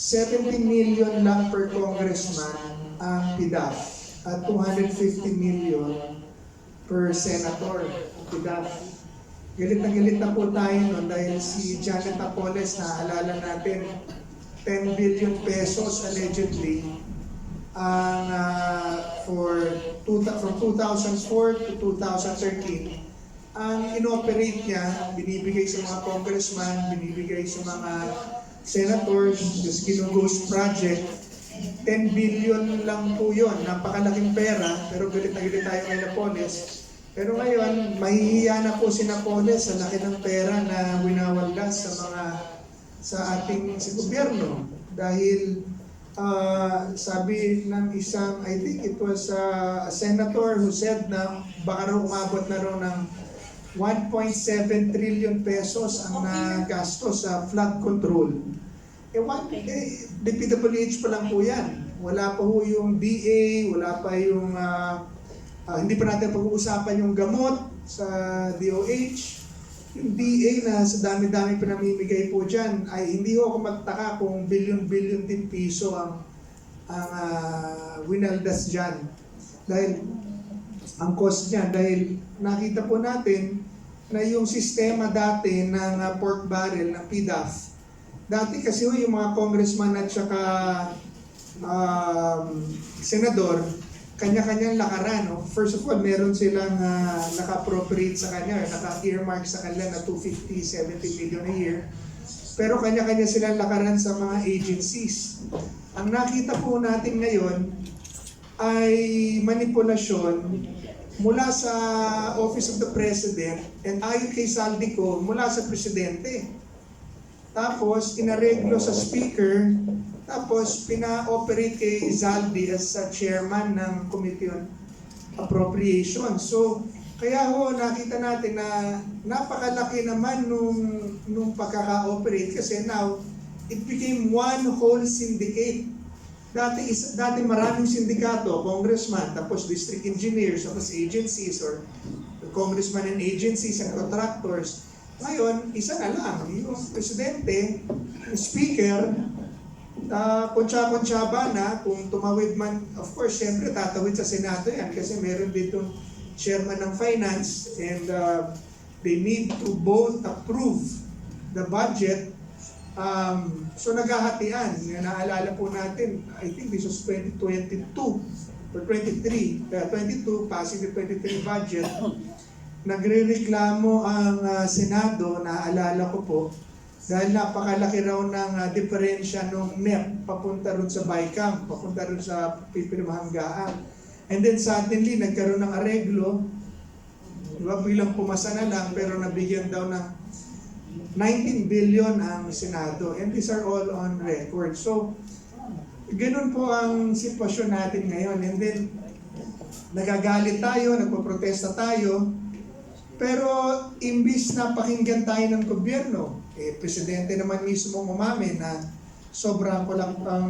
70 million lang per congressman ang PDAF at 250 million per senator ang PDAF. Galit na po tayo noon dahil si Janet Apoles, naalala natin, 10 billion pesos allegedly ang from 2004 to 2013 ang inoperate niya, binibigay sa mga congressman, binibigay sa mga senators, just ghost project. 10 billion lang po yun, napakalaking pera, pero galit na galit tayo kay Napoles. Pero ngayon, mahihiya na po si Napoles sa laki ng pera na winawaldas sa ating gobyerno. Dahil sabi ng isang, I think it was a senator who said na baka raw umabot na raw ng 1.7 trillion pesos ang nagastos sa flood control. DPWH pa lang po yan. Wala pa po yung DA, wala pa yung, hindi pa natin pag-uusapan yung gamot sa DOH. Yung DA na sa dami-dami pinamimigay po dyan, ay hindi ako magtaka kung billion-billion din piso ang winaldas dyan. Dahil ang cost niya, dahil nakita po natin na yung sistema dati ng pork barrel ng PDAF, dati kasi yung mga congressman at saka senador, kanya-kanyang lakaran. No? First of all, meron silang naka-appropriate sa kanya, naka-earmark sa kanila na 250, 70 million a year. Pero kanya-kanya silang lakaran sa mga agencies. Ang nakita po natin ngayon ay manipulasyon mula sa Office of the President and ayon kay Saldico mula sa Presidente. Tapos, inareglo sa Speaker, tapos pina-operate kay Zaldi as chairman ng Committee on Appropriation. So, kaya ho nakita natin na napakalaki naman nung pagkaka-operate kasi now, it became one whole syndicate. Dati maraming sindikato, congressman, tapos district engineers, tapos agencies or congressman and agencies and contractors. Ngayon, isa na lang, yung presidente, yung speaker, kuntsa-kuntsaba na, kung tumawid man, of course, siyempre tatawid sa Senado yan kasi meron dito chairman ng finance and they need to both approve the budget. So naghahatian, naalala po natin, I think this was 2022 or 22, passing the 23 budget, nagre-reklamo ang Senado, naalala ko po, dahil napakalaki raw ng diferensya ng NEP papunta ron sa BICAM, papunta ron sa pipirmahanggaan. And then suddenly, nagkaroon ng areglo, diba, bilang pumasa na lang, pero nabigyan daw ng 19 billion ang Senado, and these are all on record. So, ganun po ang sitwasyon natin ngayon. And then, nagagalit tayo, nagpoprotesta tayo, pero imbis na pakinggan tayo ng gobyerno, presidente naman mismo umamin na sobrang kulang ang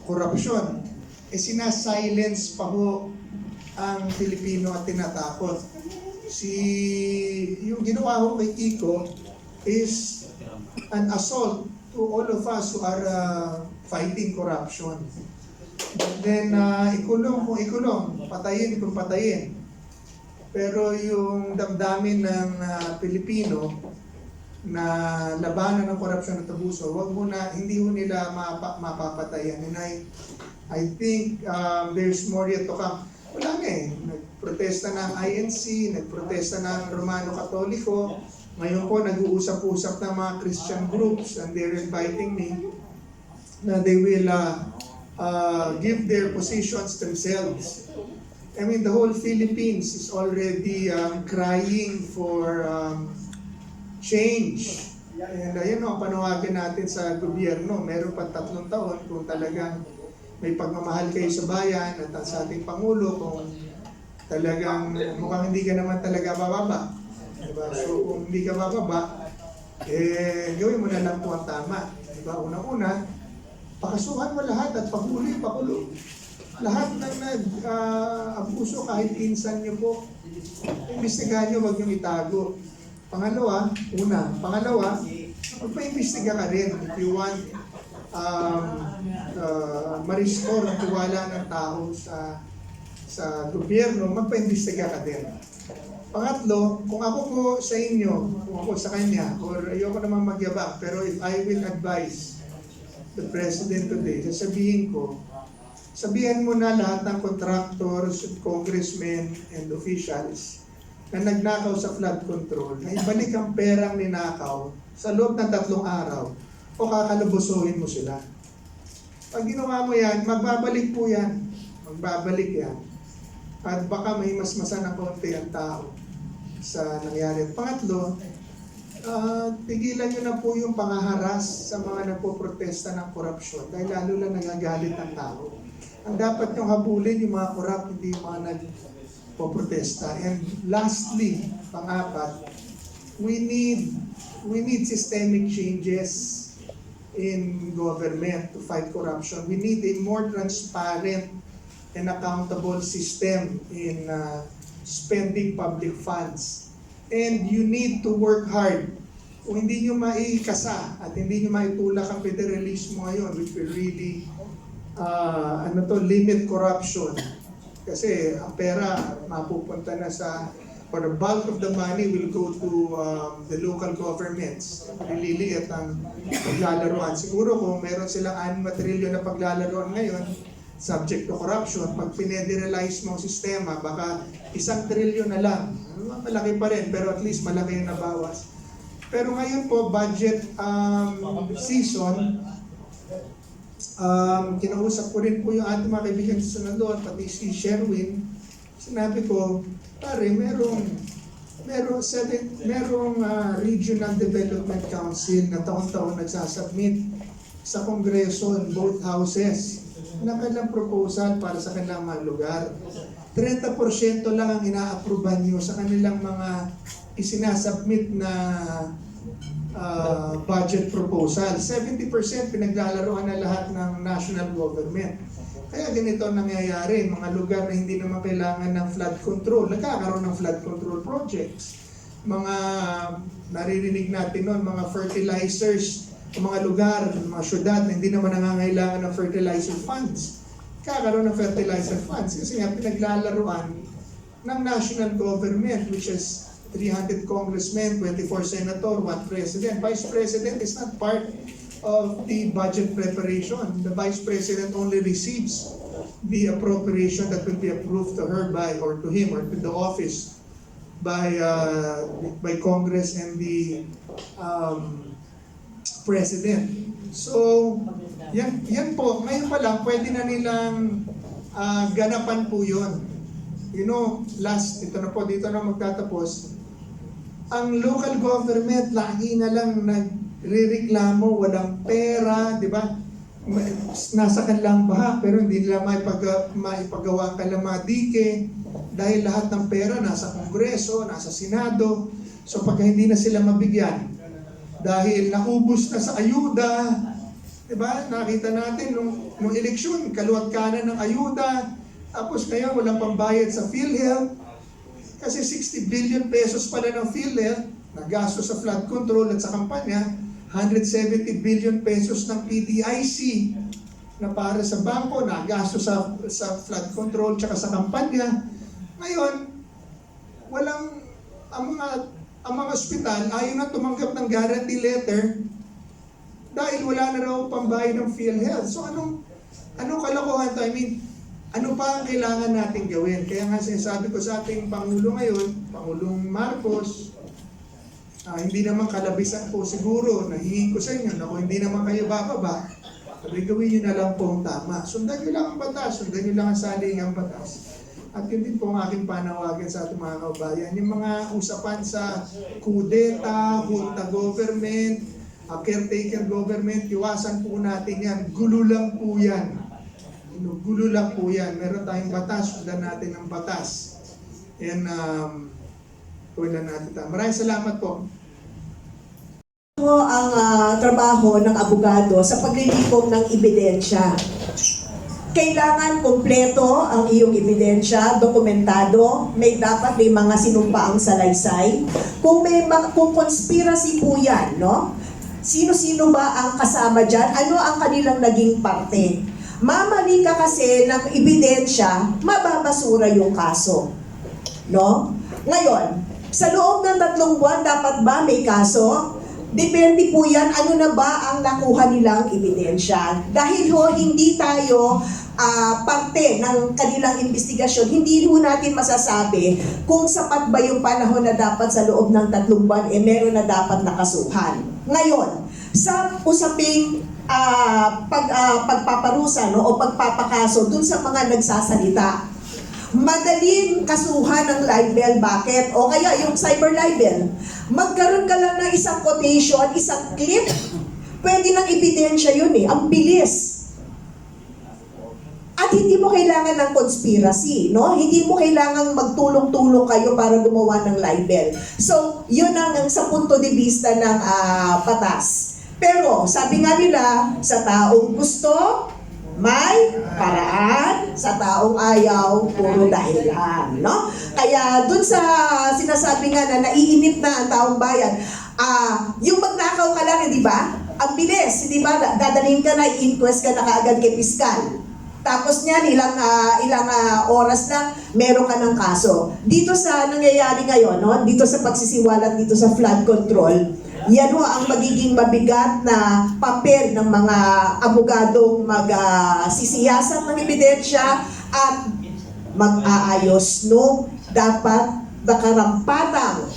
korupsyon, sinasilence pa ho ang Pilipino at tinatakot. Yung ginawa ho kay Kiko is an assault to all of us who are fighting corruption. And then, ikulong kung ikulong, patayin kung patayin. Pero yung damdamin ng Pilipino na labanan ng korupsyon at abuso, hindi ho nila mapapatayan. And I think there's more yet to come. Wala nga nagprotesta ng INC, nagprotesta ng Romano Katoliko, ngayon po nag-uusap-usap ng mga Christian groups and they're inviting me na they will give their positions themselves. I mean, the whole Philippines is already crying for change. And ayun panawagan natin sa gobyerno, meron pa 3 taon kung talagang may pagmamahal kayo sa bayan at sa ating Pangulo, kung talagang mukhang hindi ka naman talaga bababa. Diba? So kung hindi ka bababa, gawin mo na lang po ang tama. Diba? Una-una, pakasuhan mo lahat at paghuli, pakulong. Lahat ng nag-abuso, kahit insan nyo po, imbestigahan nyo, huwag nyo itago. Pangalawa, magpa-imbestiga ka rin if you want ma-restore ang tiwala ng tao sa gobyerno, magpa-imbestiga ka din. Pangatlo, kung ako po sa inyo, kung ako sa kanya, or ayoko naman magyabang, pero if I will advise the President today, sasabihin ko, sabihan mo na lahat ng contractors, congressmen, and officials na nagnakaw sa flood control, na ibalik ang perang ninakaw sa loob ng 3 araw o kakalubusuhin mo sila. Pag ginawa mo yan, magbabalik po yan. Magbabalik yan. At baka may masmasan ng konti ang tao sa nangyari. At pangatlo, tigilan nyo na po yung pangaharas sa mga nagpoprotesta ng korupsyon dahil lalo lang nagagalit ang tao. Ang dapat nyong habulin yung mga korap, hindi yung mga nagpoprotesta. And lastly, pang-apat, we need systemic changes in government to fight corruption. We need a more transparent and accountable system in spending public funds. And you need to work hard. Kung hindi nyo maikasa at hindi nyo maitulak ang federalismo ngayon, which will really limit corruption. Kasi ang pera mapupunta na sa, or the bulk of the money will go to the local governments. Liliit ang paglalaroan. Siguro kung meron silang 6 trilyon na paglalaroan ngayon, subject to corruption, pag pinederalize mo ang sistema, baka 1 trilyon na lang. Malaki pa rin, pero at least malaki yung nabawas. Pero ngayon po, budget season, kinausap ko rin po yung ating mga kaibigan sa Senador, pati si Sherwin. Sinabi ko, pare, merong Regional Development Council na taon-taon nagsasubmit sa Kongreso in both houses na kanilang proposal para sa kanilang mga lugar. 30% lang ang ina-approvean nyo sa kanilang mga isinasubmit na budget proposal. 70% pinaglalaroan na lahat ng national government. Kaya ganito ang nangyayari, mga lugar na hindi naman kailangan ng flood control, nagkakaroon ng flood control projects. Mga naririnig natin noon, mga fertilizers, mga lugar, mga syudad na hindi naman nangangailangan ng fertilizer funds. Kakaroon ng fertilizer funds kasi nga pinaglalaroan ng national government, which is 300 congressmen, 24 senator, 1 president. Vice president is not part of the budget preparation. The vice president only receives the appropriation that will be approved to her by, or to him, or to the office by Congress and the president. So, yan po. Ngayon pa lang, pwede na nilang ganapan po yun. You know, ito na po, dito na magtatapos. Ang local government, lagi na lang nagre-reklamo, walang pera, di ba? Nasa kanilang baha, pero hindi nila maipagawa ang kanilang mga dike dahil lahat ng pera nasa Kongreso, nasa Senado. So pagka hindi na sila mabigyan, dahil naubos na sa ayuda, di ba? Nakita natin nung eleksyon, kaluwag kanan ng ayuda, tapos ngayon walang pambayad sa PhilHealth, kasi 60 billion pesos pala ng PhilHealth, nagasto sa flood control at sa kampanya, 170 billion pesos ng PDIC na para sa bangko, nagasto sa flood control at sa kampanya. Ngayon, ang mga ospital ayaw na tumanggap ng guarantee letter dahil wala na raw pambayad ng PhilHealth. So anong kalokohan to? I mean, ano pa ang kailangan natin gawin? Kaya nga sinasabi ko sa ating Pangulo ngayon, Pangulong Marcos, hindi naman kalabisan po siguro, nahingi ko sa inyo, na kung hindi naman kayo bababa, sabi gawin nyo na lang po ang tama. Sundan nyo lang ang batas, sundan nyo lang ang salingang batas. At yun din po ang aking panawagan sa ating mga kabayan. Yung mga usapan sa kudeta, junta government, caretaker government, iwasan po natin yan. Gulo lang po yan. Gulo lang po yan. Meron tayong batas, sundan natin ang batas. And tuwilan natin ito. Maraming salamat po. Po ang trabaho ng abogado sa paglilikom ng ebidensya. Kailangan kompleto ang iyong ebidensya, dokumentado, dapat may mga sinumpaang salaysay. Kung conspiracy po yan, no? Sino-sino ba ang kasama dyan? Ano ang kanilang naging parte? Mamali ka kasi ng ebidensya, mababasura yung kaso. No? Ngayon, sa loob ng 3 buwan, dapat ba may kaso? Depende po yan, ano na ba ang nakuha nilang ebidensya. Dahil hindi tayo parte ng kanilang investigasyon, hindi ho natin masasabi kung sapat ba yung panahon na dapat sa loob ng 3 buwan, meron na dapat nakasuhan. Ngayon, sa usaping pagpaparusa o pagpapakaso dun sa mga nagsasalita, madaling kasuhan ng libel. Bakit? O kaya yung cyber libel. Magkaroon ka lang ng isang quotation, isang clip, pwede ng ebidensya yun Ang bilis. At hindi mo kailangan ng conspiracy, no? Hindi mo kailangan magtulong-tulong kayo para gumawa ng libel. So, yun ang sa punto de vista ng batas. Pero, sabi nga nila, sa taong gusto, may paraan, sa taong ayaw, puro dahilan, no? Kaya dun sa sinasabi nga na naiinip na ang taong bayan, yung magnakaw ka lang, di ba? Ang bilis, di ba? Dadalhin ka na, i-inquest ka na kaagad kay piskal. Tapos niyan, ilang oras lang, meron ka ng kaso. Dito sa nangyayari ngayon, no? Dito sa pagsisiwalat, dito sa flood control, yan ang magiging mabigat na papel ng mga abogadong magsisiyasat ng ebidensya at mag-aayos nung dapat nakarampatang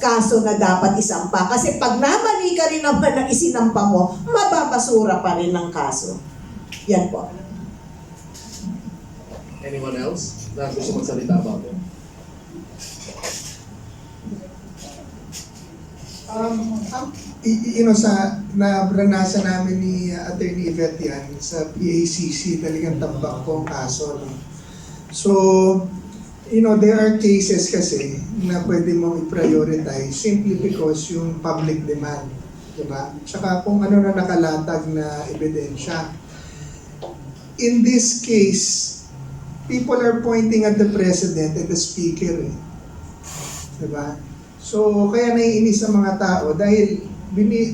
kaso na dapat isampa. Kasi pag namali ka rin naman na isinampa mo, mababasura pa rin ng kaso. Yan po. Anyone else na gusto magsalita about it? Sa naranasan namin ni Attorney Yvette yan sa PACC, talagang tambak po ang kaso. No? So, there are cases kasi na pwede mong i-prioritize simply because yung public demand. Diba? Tsaka kung ano na nakalatag na ebidensya. In this case, people are pointing at the President and the Speaker. Diba? So, kaya naiinis sa mga tao dahil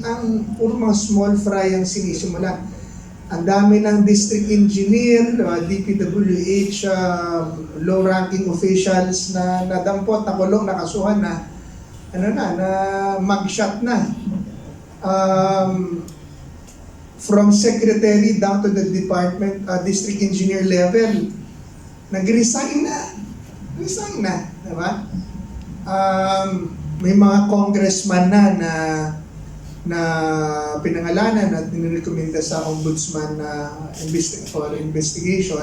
ang puro mga small fry ang sinisimula. Ang dami ng district engineer, DPWH, low-ranking officials na nadampot, nakulong, nakasuhan na, na mugshot na. From secretary down to the department, district engineer level, nag-resign na. Resign na, diba? May mga congressman na pinangalanan at nirekomenda sa ombudsman na for investigation.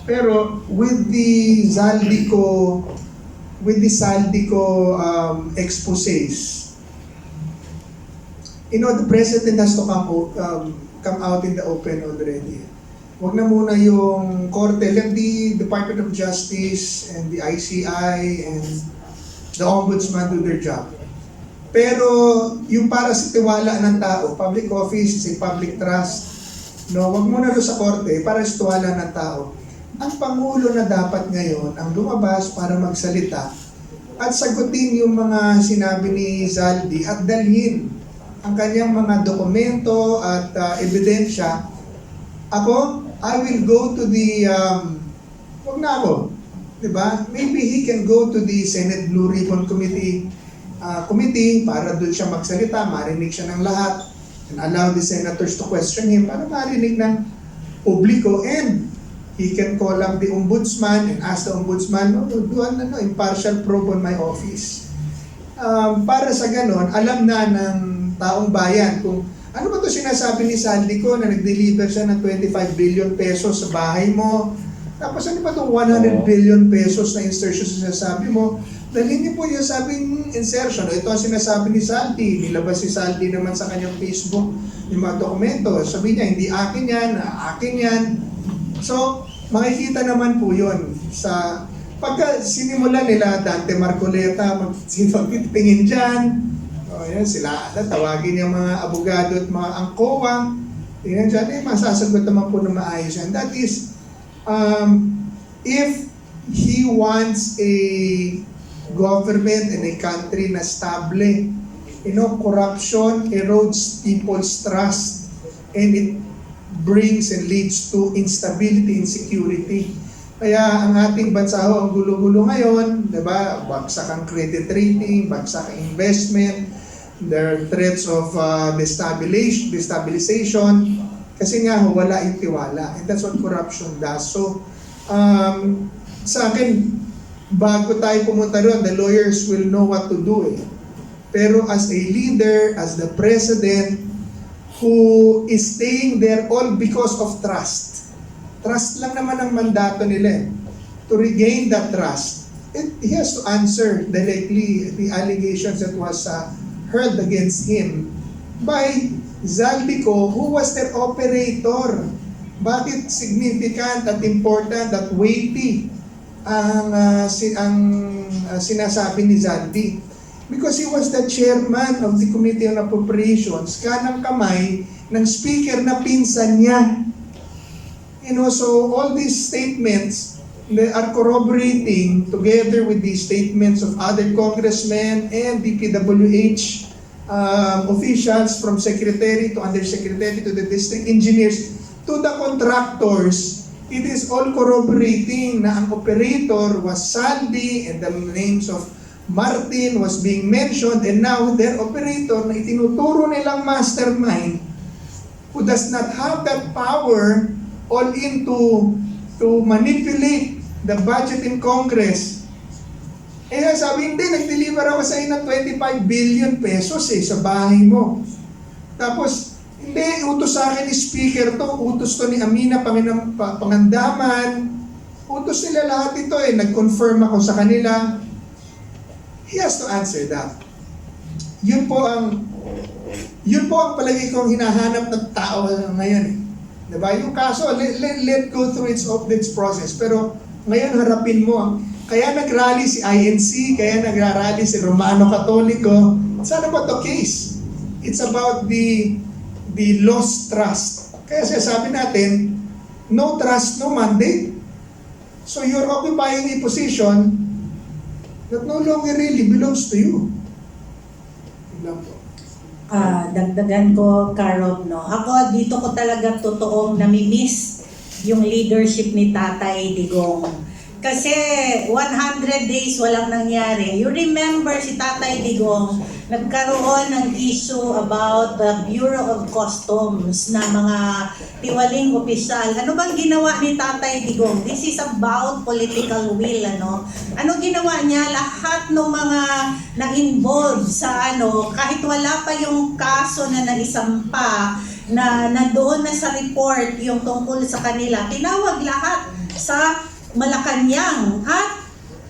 Pero with the Zaldico exposés, the president has to come out in the open already. Wag na muna yung korte, let the Department of Justice and the ICI and the ombudsman do their job. Pero yung para sa tiwala ng tao, public office is a public trust. No, wag muna doon sa korte para sa tiwala ng tao. Ang Pangulo na dapat ngayon ang lumabas para magsalita at sagutin yung mga sinabi ni Zaldi at dalhin ang kanyang mga dokumento at ebidensya. I will go to the wag na ako. Diba? Maybe he can go to the Senate Blue Ribbon Committee para doon siya magsalita, marinig siya ng lahat, and allow the senators to question him para marinig ng publiko, and he can call up the ombudsman and ask the ombudsman, do an impartial probe on my office. Para sa ganon, alam na ng taong bayan kung ano ba ito sinasabi ni Zaldico na nag-deliver siya ng 25 billion pesos sa bahay mo. Tapos ano pa itong 100 billion pesos na insertion sa sinasabi mo? Dahil hindi po yung sabing insertion. Ito ang sinasabi ni Saldi. Nilabas si Saldi naman sa kanyang Facebook yung mga dokumento. Sabi niya, hindi akin yan, akin yan. So, makikita naman po yun sa pagka sinimulan nila Dante Marcoleta, sino titingin dyan. Yan, sila, tawagin yung mga abogado at mga angkowang. Tingnan dyan, masasagot naman po na maayos yan. That is, if he wants a government and a country na stable, corruption erodes people's trust and it brings and leads to instability and insecurity. Kaya ang ating bansa ho, ang gulo-gulo ngayon, di ba? Bagsak ang credit rating, bagsak ang investment, there are threats of destabilization, kasi nga ho, wala yung tiwala. And that's what corruption does. So, sa akin, bago tayo pumunta doon, the lawyers will know what to do. Pero as a leader, as the president, who is staying there all because of trust. Trust lang naman ang mandato nila. To regain that trust, he has to answer directly the allegations that was hurled against him by Zaldico, who was their operator. Bakit significant at important at weighty ang sinasabi ni Zaldi? Because he was the chairman of the Committee on Appropriations, kanang kamay ng speaker na pinsan niya. So all these statements they are corroborating together with the statements of other congressmen and DPWH officials from secretary to undersecretary to the district engineers to the contractors. It is all corroborating na ang operator was Sandy and the names of Martin was being mentioned, and now their operator na itinuturo nilang mastermind who does not have that power all in to manipulate the budget in Congress. Sabi, hindi, nag-deliver ako sa inyo ng 25 billion pesos sa bahay mo. Tapos, hindi, utos sa akin ni speaker to, utos to ni Amina Pangandaman, utos nila lahat ito nag-confirm ako sa kanila. He has to answer that. Yun po ang palagi kong hinahanap ng tao ngayon. Diba? Yung kaso, let go through its process. Pero ngayon harapin mo. Kaya nag-rally si INC, kaya nag-rally si Romano Katoliko. It's not about the case. It's about the lost trust. Kaya sabi natin, no trust, no mandate. So you're occupying a position that no longer really belongs to you. Yun lang po. Dagdagan ko, Karob, no? Ako, dito ko talaga totoong namimiss yung leadership ni Tatay Digong. Kasi 100 days walang nangyari. You remember si Tatay Digong, nagkaroon ng issue about the Bureau of Customs na mga tiwaling opisyal. Ano bang ginawa ni Tatay Digong? This is about political will, ano? Ano ginawa niya? Lahat ng mga na-involved sa kahit wala pa yung kaso na naisampa, na nandoon na sa report yung tungkol sa kanila, tinawag lahat sa Malacanang at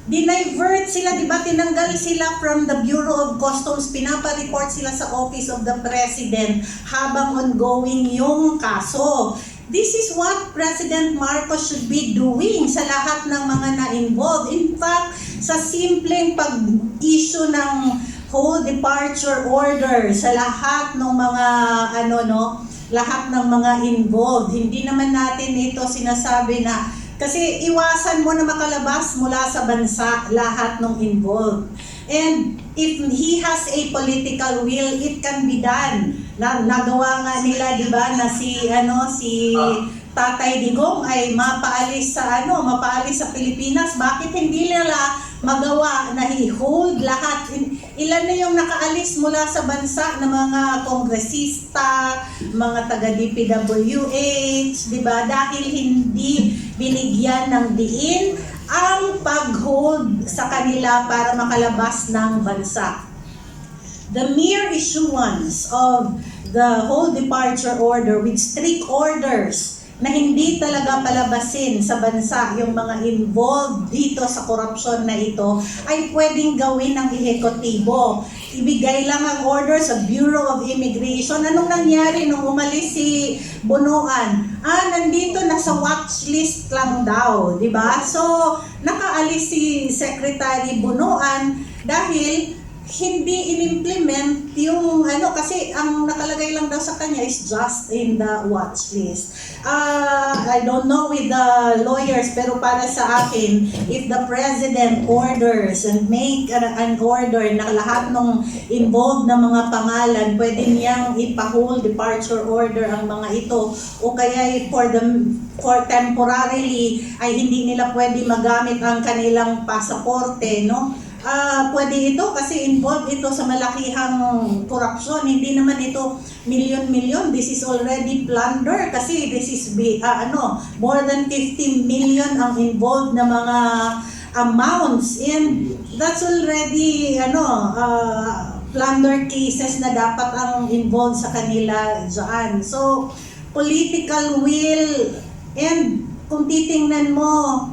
dinivert sila, di ba? Tinanggal sila from the Bureau of Customs, pinapa-report sila sa Office of the President habang ongoing yung kaso. This is what President Marcos should be doing sa lahat ng mga na-involved. In fact, sa simpleng pag-issue ng whole departure order sa lahat ng mga lahat ng mga involved. Hindi naman natin ito sinasabi na kasi iwasan mo na makalabas mula sa bansa lahat ng involved. And if he has a political will, it can be done. Nagawa nga nila, di ba, na si Tatay Digong ay mapaalis sa Pilipinas. Bakit hindi nila magawa na i-hold lahat? Ilan na yung nakaalis mula sa bansa na mga kongresista, mga taga-DPWH, di ba? Dahil hindi binigyan ng diin ang pag-hold sa kanila para makalabas ng bansa. The mere issuance of the whole departure order with strict orders na hindi talaga palabasin sa bansa yung mga involved dito sa korupsyon na ito ay pwedeng gawin ng ehekutibo. Ibigay lang ang order sa Bureau of Immigration. Anong nangyari nung umalis si Bunuan? Nandito nasa watch list lang daw, di ba? So, nakaalis si Secretary Bunuan dahil hindi in-implement yung kasi ang nakalagay lang daw sa kanya is just in the watch list. I don't know with the lawyers, pero para sa akin, if the president orders and make an order na lahat ng involved na mga pangalan, pwede niyang ipa-hold departure order ang mga ito, o kaya for temporarily ay hindi nila pwede magamit ang kanilang pasaporte, no? Pwede ito kasi involved ito sa malakihang korupsyon. Hindi naman ito milyon-milyon. This is already plunder kasi this is more than 50 million ang involved na mga amounts, and that's already plunder cases na dapat ang involved sa kanila dyan. So political will, and kung titingnan mo,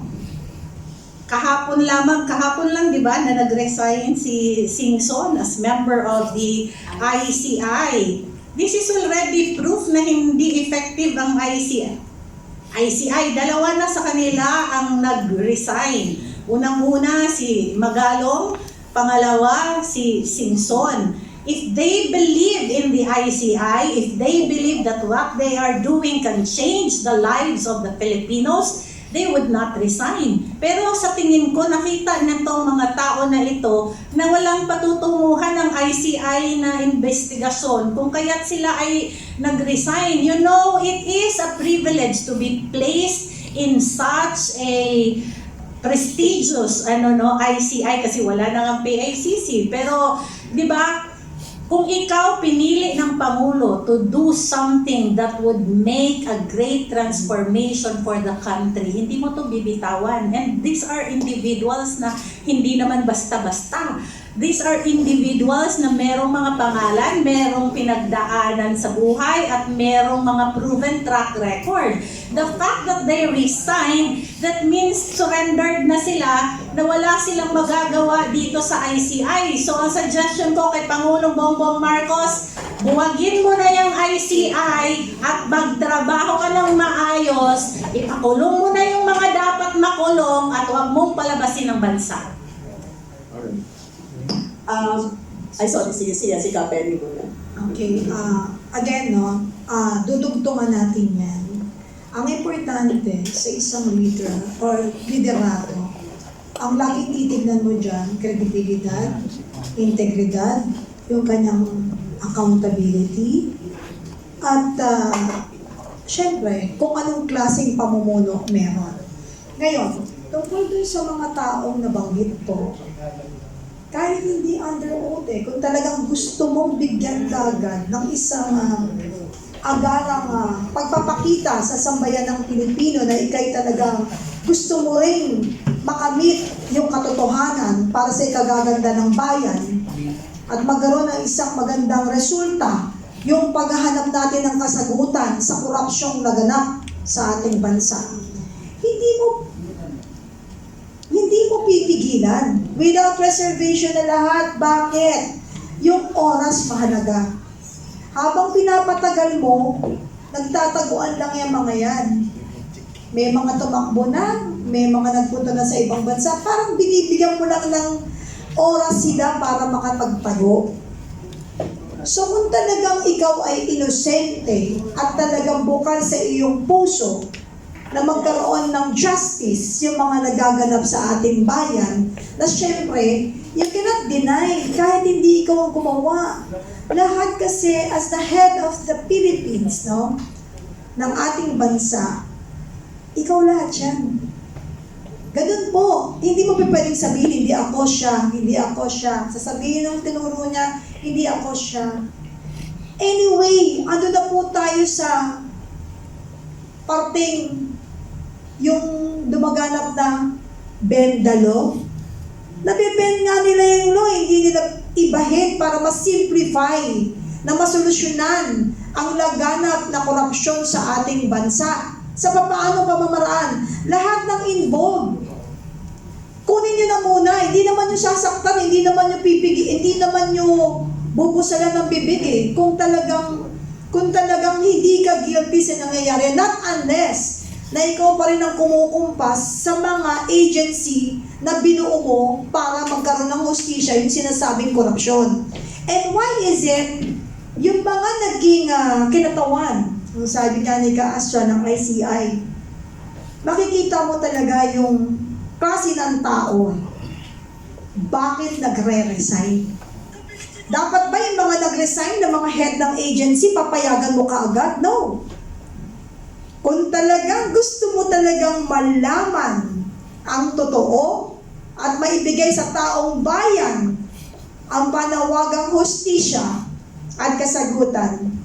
kahapon lang, di ba, na nag-resign si Singson as member of the ICI. This is already proof na hindi effective ang ICI. Dalawa na sa kanila ang nag-resign. Unang-una si Magalong, pangalawa si Singson. If they believe in the ICI, if they believe that what they are doing can change the lives of the Filipinos, they would not resign. Pero sa tingin ko, nakita nitong mga tao na ito na walang patutunguhan ng ICI na investigasyon kung kaya't sila ay nag-resign. You know, it is a privilege to be placed in such a prestigious ICI kasi wala nang ang PICC. Pero, di ba, kung ikaw pinili ng Pangulo to do something that would make a great transformation for the country, hindi mo to bibitawan. And these are individuals na hindi naman basta-basta. These are individuals na merong mga pangalan, merong pinagdaanan sa buhay, at merong mga proven track record. The fact that they resigned, that means surrendered na sila, na wala silang magagawa dito sa ICI. So ang suggestion ko kay Pangulong Bongbong Marcos, buwagin mo na yung ICI at magtrabaho ka ng maayos, ipakulong mo na yung mga dapat makulong at huwag mong palabasin ng bansa. Sige, si Kapeli muna. Okay, again, dudugtungan natin yan. Ang importante sa isang leader or liderato, ang laging titignan mo dyan, kredibilidad, integridad, yung kanyang accountability, at syempre, kung anong klaseng pamumuno meron. Ngayon, tungkol dun sa mga taong nabanggit ko, kahit hindi under oath kung talagang gusto mong bigyan kagad ng isang agarang pagpapakita sa sambayan ng Pilipino na ikay talagang gusto mo rin makamit yung katotohanan para sa ikagaganda ng bayan at magkaroon ng isang magandang resulta, yung paghahanap natin ng kasagutan sa korupsyong naganap sa ating bansa. Hindi mo pipigilan. Without reservation na lahat. Bakit? Yung oras mahalaga. Habang pinapatagal mo, nagtataguan lang yung mga yan. May mga tumakbo na, may mga nagpunta na sa ibang bansa. Parang binibigyan mo lang ng oras sila para makapagtago. So kung talagang ikaw ay inosente at talagang bukal sa iyong puso na magkaroon ng justice yung mga nagaganap sa ating bayan, na syempre, you cannot deny kahit hindi ikaw ang gumawa. Lahat kasi as the head of the Philippines, ng ating bansa, ikaw lahat yan. Ganun po, hindi mo pwedeng sabihin, hindi ako siya. Sasabihin ng tinuro niya, hindi ako siya. Anyway, ando na po tayo sa parteng yung dumaganap na bendalo. Nabibend nga nila yung law, hindi nila ibahin para mas-simplify, na masolusyonan ang laganap na korupsyon sa ating bansa. Sa papaano pamamaraan, lahat ng involved. Kunin nyo na muna, hindi naman nyo sasaktan, hindi naman nyo pipigil, hindi naman nyo bubusalan ng bibig Kung talagang hindi ka guilty sa nangyayari, not unless na ikaw pa rin ang kumukumpas sa mga agency na binuo mo para magkaroon ng hustisya, yung sinasabing korupsyon. And why is it, yung mga naging kinatawan, yung sabi nga ni Ka-Astra ng ICI, makikita mo talaga yung klase ng tao. Bakit nagre-resign? Dapat ba yung mga nag-resign na mga head ng agency, papayagan mo kaagad? No. Kung talagang gusto mo talagang malaman ang totoo at maibigay sa taong bayan ang panawagang hustisya at kasagutan,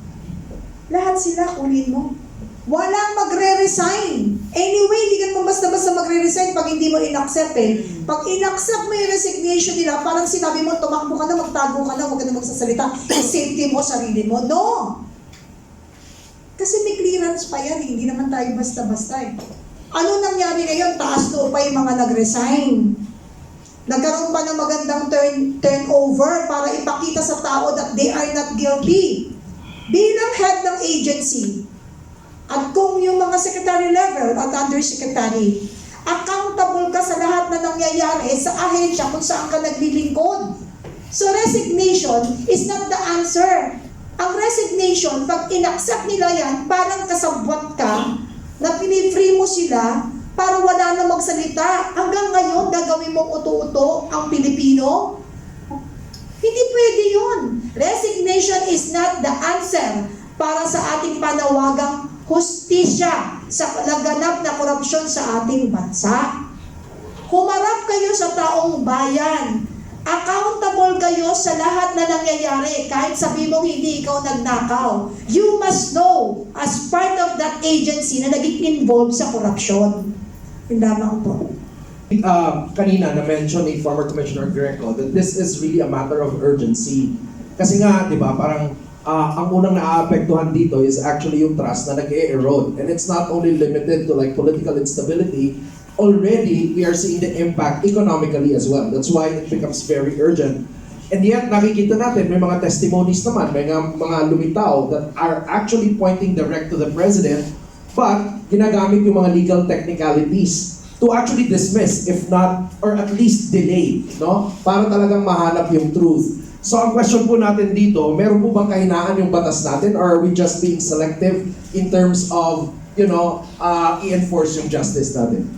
lahat sila kunin mo. Walang magre-resign. Anyway, hindi ka naman basta-basta magre-resign pag hindi mo in-accept eh. Pag in-accept mo yung resignation nila, parang sinabi mo, tumakbo ka na, magtago ka na, huwag ka na magsasalita, safety mo, sarili mo. No! Kasi may clearance pa yan, hindi naman tayo basta-basta eh. Ano nangyari ngayon? Taas loob pa yung mga nag-resign. Nagkaroon pa ng magandang turnover para ipakita sa tao that they are not guilty. Bilang head ng agency, at kung yung mga secretary level at undersecretary, accountable ka sa lahat na nangyayari sa ahensya kung saan ka naglilingkod. So resignation is not the answer. Ang resignation, pag in-accept nila yan, parang kasabwat ka, na pinifree mo sila para wala na magsalita. Hanggang ngayon, gagawin mong uto-uto ang Pilipino? Hindi pwede yun. Resignation is not the answer para sa ating panawagang hustisya sa laganap na korupsyon sa ating bansa. Humarap kayo sa taong bayan. Accountable kayo sa lahat na nangyayari. Kahit sabi mong hindi ikaw nagnakaw. You must know as part of that agency na naging involved sa korupsyon. Yung lamang po. Kanina na-mention ni former Commissioner Greco that this is really a matter of urgency. Kasi nga, di ba, parang ang unang naaapektuhan dito is actually yung trust na nag-e-erode. And it's not only limited to like political instability, already we are seeing the impact economically as well. That's why it becomes very urgent. And yet, nakikita natin, may mga testimonies naman, may mga lumitaw that are actually pointing direct to the President, but ginagamit yung mga legal technicalities to actually dismiss, if not, or at least delay, no? Para talagang mahanap yung truth. So ang question po natin dito, meron po bang kahinaan yung batas natin or are we just being selective in terms of, i-enforce yung justice natin?